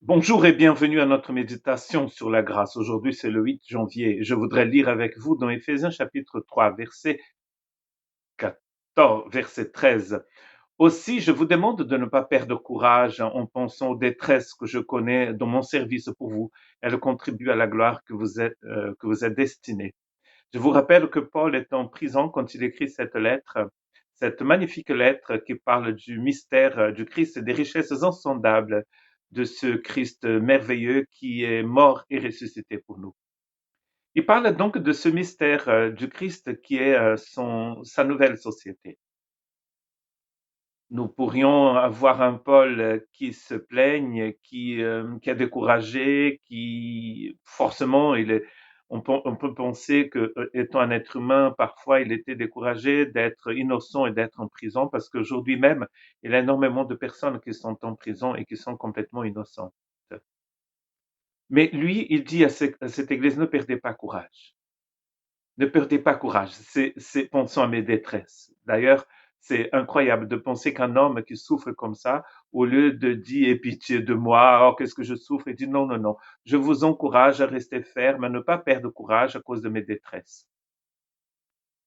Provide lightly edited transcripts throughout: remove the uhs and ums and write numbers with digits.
Bonjour et bienvenue à notre méditation sur la grâce. Aujourd'hui, c'est le 8 janvier. Je voudrais lire avec vous dans Éphésiens chapitre 3, verset 14, verset 13. Aussi, je vous demande de ne pas perdre courage en pensant aux détresses que je connais dans mon service pour vous. Elles contribuent à la gloire que vous êtes destinée. Je vous rappelle que Paul est en prison quand il écrit cette magnifique lettre qui parle du mystère du Christ et des richesses insondables de ce Christ merveilleux qui est mort et ressuscité pour nous. Il parle donc de ce mystère du Christ qui est sa nouvelle société. Nous pourrions avoir un Paul qui se plaigne, qui est découragé, qui forcément on peut penser que étant un être humain, parfois il était découragé d'être innocent et d'être en prison, parce qu'aujourd'hui même, il y a énormément de personnes qui sont en prison et qui sont complètement innocentes. Mais lui, il dit à cette église, ne perdez pas courage. Ne perdez pas courage. Pensons à mes détresses. D'ailleurs, c'est incroyable de penser qu'un homme qui souffre comme ça, au lieu de dire, aie pitié de moi, oh, qu'est-ce que je souffre, il dit, non, non, non, je vous encourage à rester ferme, à ne pas perdre courage à cause de mes détresses.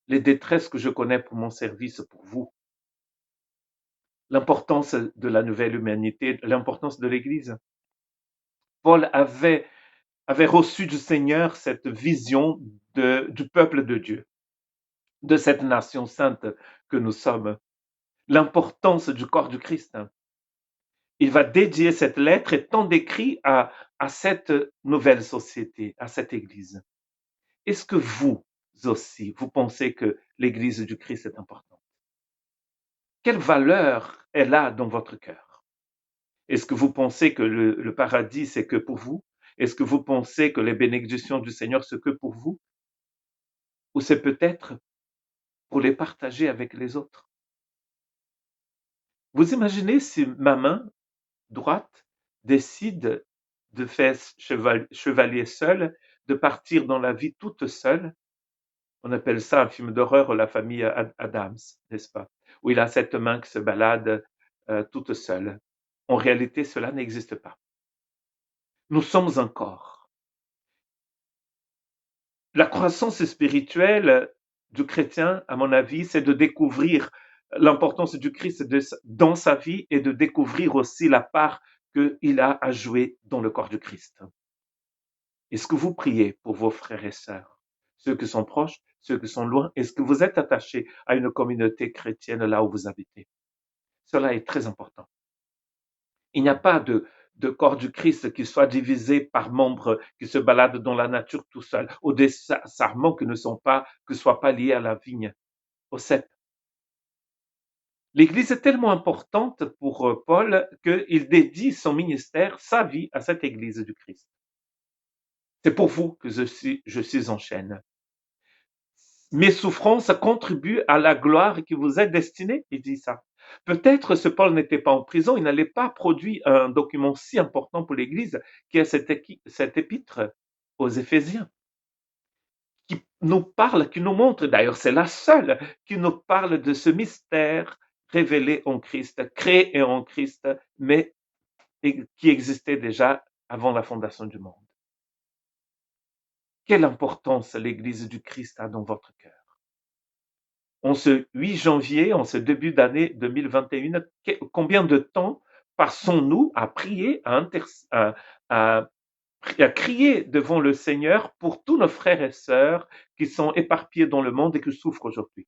Les détresses que je connais pour mon service, pour vous. L'importance de la nouvelle humanité, l'importance de l'Église. Paul avait reçu du Seigneur cette vision du peuple de Dieu, de cette nation sainte que nous sommes. L'importance du corps du Christ. Il va dédier cette lettre étant décrit à cette nouvelle société, à cette Église. Est-ce que vous aussi, vous pensez que l'Église du Christ est importante? Quelle valeur elle a dans votre cœur? Est-ce que vous pensez que le paradis, c'est que pour vous? Est-ce que vous pensez que les bénédictions du Seigneur, c'est que pour vous? Ou c'est peut-être pour les partager avec les autres? Vous imaginez si ma main droite décide de faire chevalier seul, de partir dans la vie toute seule. On appelle ça un film d'horreur, La famille Adams, n'est-ce pas? Où il a cette main qui se balade toute seule. En réalité, cela n'existe pas. Nous sommes un corps. La croissance spirituelle du chrétien, à mon avis, c'est de découvrir l'importance du Christ dans sa vie et de découvrir aussi la part qu'il a à jouer dans le corps du Christ. Est-ce que vous priez pour vos frères et sœurs, ceux qui sont proches, ceux qui sont loin? Est-ce que vous êtes attaché à une communauté chrétienne là où vous habitez? Cela est très important. Il n'y a pas de corps du Christ qui soit divisé par membres qui se baladent dans la nature tout seul, ou des sarments qui ne soient pas liés à la vigne, au cep. L'Église est tellement importante pour Paul qu'il dédie son ministère, sa vie à cette Église du Christ. C'est pour vous que je suis en chaîne. Mes souffrances contribuent à la gloire qui vous est destinée, il dit ça. Peut-être ce Paul n'était pas en prison, il n'allait pas produire un document si important pour l'Église qui est cette épître aux Éphésiens, qui nous parle, qui nous montre, d'ailleurs c'est la seule, qui nous parle de ce mystère révélé en Christ, créé en Christ, mais qui existait déjà avant la fondation du monde. Quelle importance l'Église du Christ a dans votre cœur? En ce 8 janvier, en ce début d'année 2021, combien de temps passons-nous à prier, à crier devant le Seigneur pour tous nos frères et sœurs qui sont éparpillés dans le monde et qui souffrent aujourd'hui,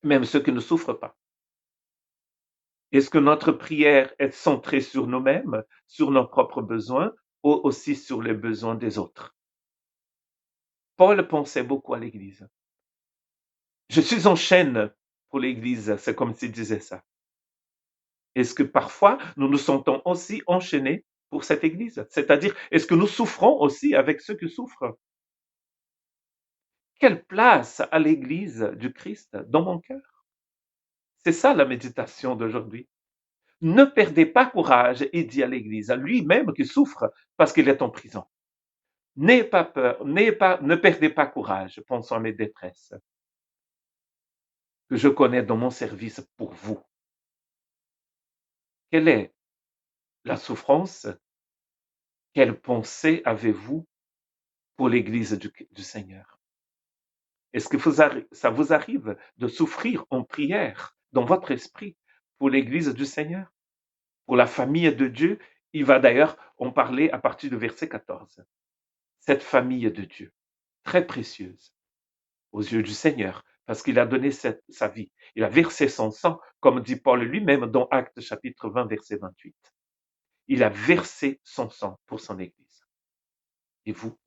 même ceux qui ne souffrent pas? Est-ce que notre prière est centrée sur nous-mêmes, sur nos propres besoins, ou aussi sur les besoins des autres? Paul pensait beaucoup à l'Église. Je suis en chaîne pour l'Église, c'est comme s'il disait ça. Est-ce que parfois nous nous sentons aussi enchaînés pour cette Église? C'est-à-dire, est-ce que nous souffrons aussi avec ceux qui souffrent? Quelle place a l'Église du Christ dans mon cœur? C'est ça la méditation d'aujourd'hui. Ne perdez pas courage, il dit à l'Église, à lui-même qui souffre parce qu'il est en prison. N'ayez pas peur, ne perdez pas courage, pensant à mes détresses que je connais dans mon service pour vous. Quelle est la souffrance Quelle pensée avez-vous pour l'Église du Seigneur? Est-ce que ça vous arrive de souffrir en prière dans votre esprit pour l'Église du Seigneur, pour la famille de Dieu? Il va d'ailleurs en parler à partir du verset 14. Cette famille de Dieu, très précieuse aux yeux du Seigneur, parce qu'il a donné sa vie. Il a versé son sang, comme dit Paul lui-même dans Actes chapitre 20, verset 28. Il a versé son sang pour son Église. Et vous,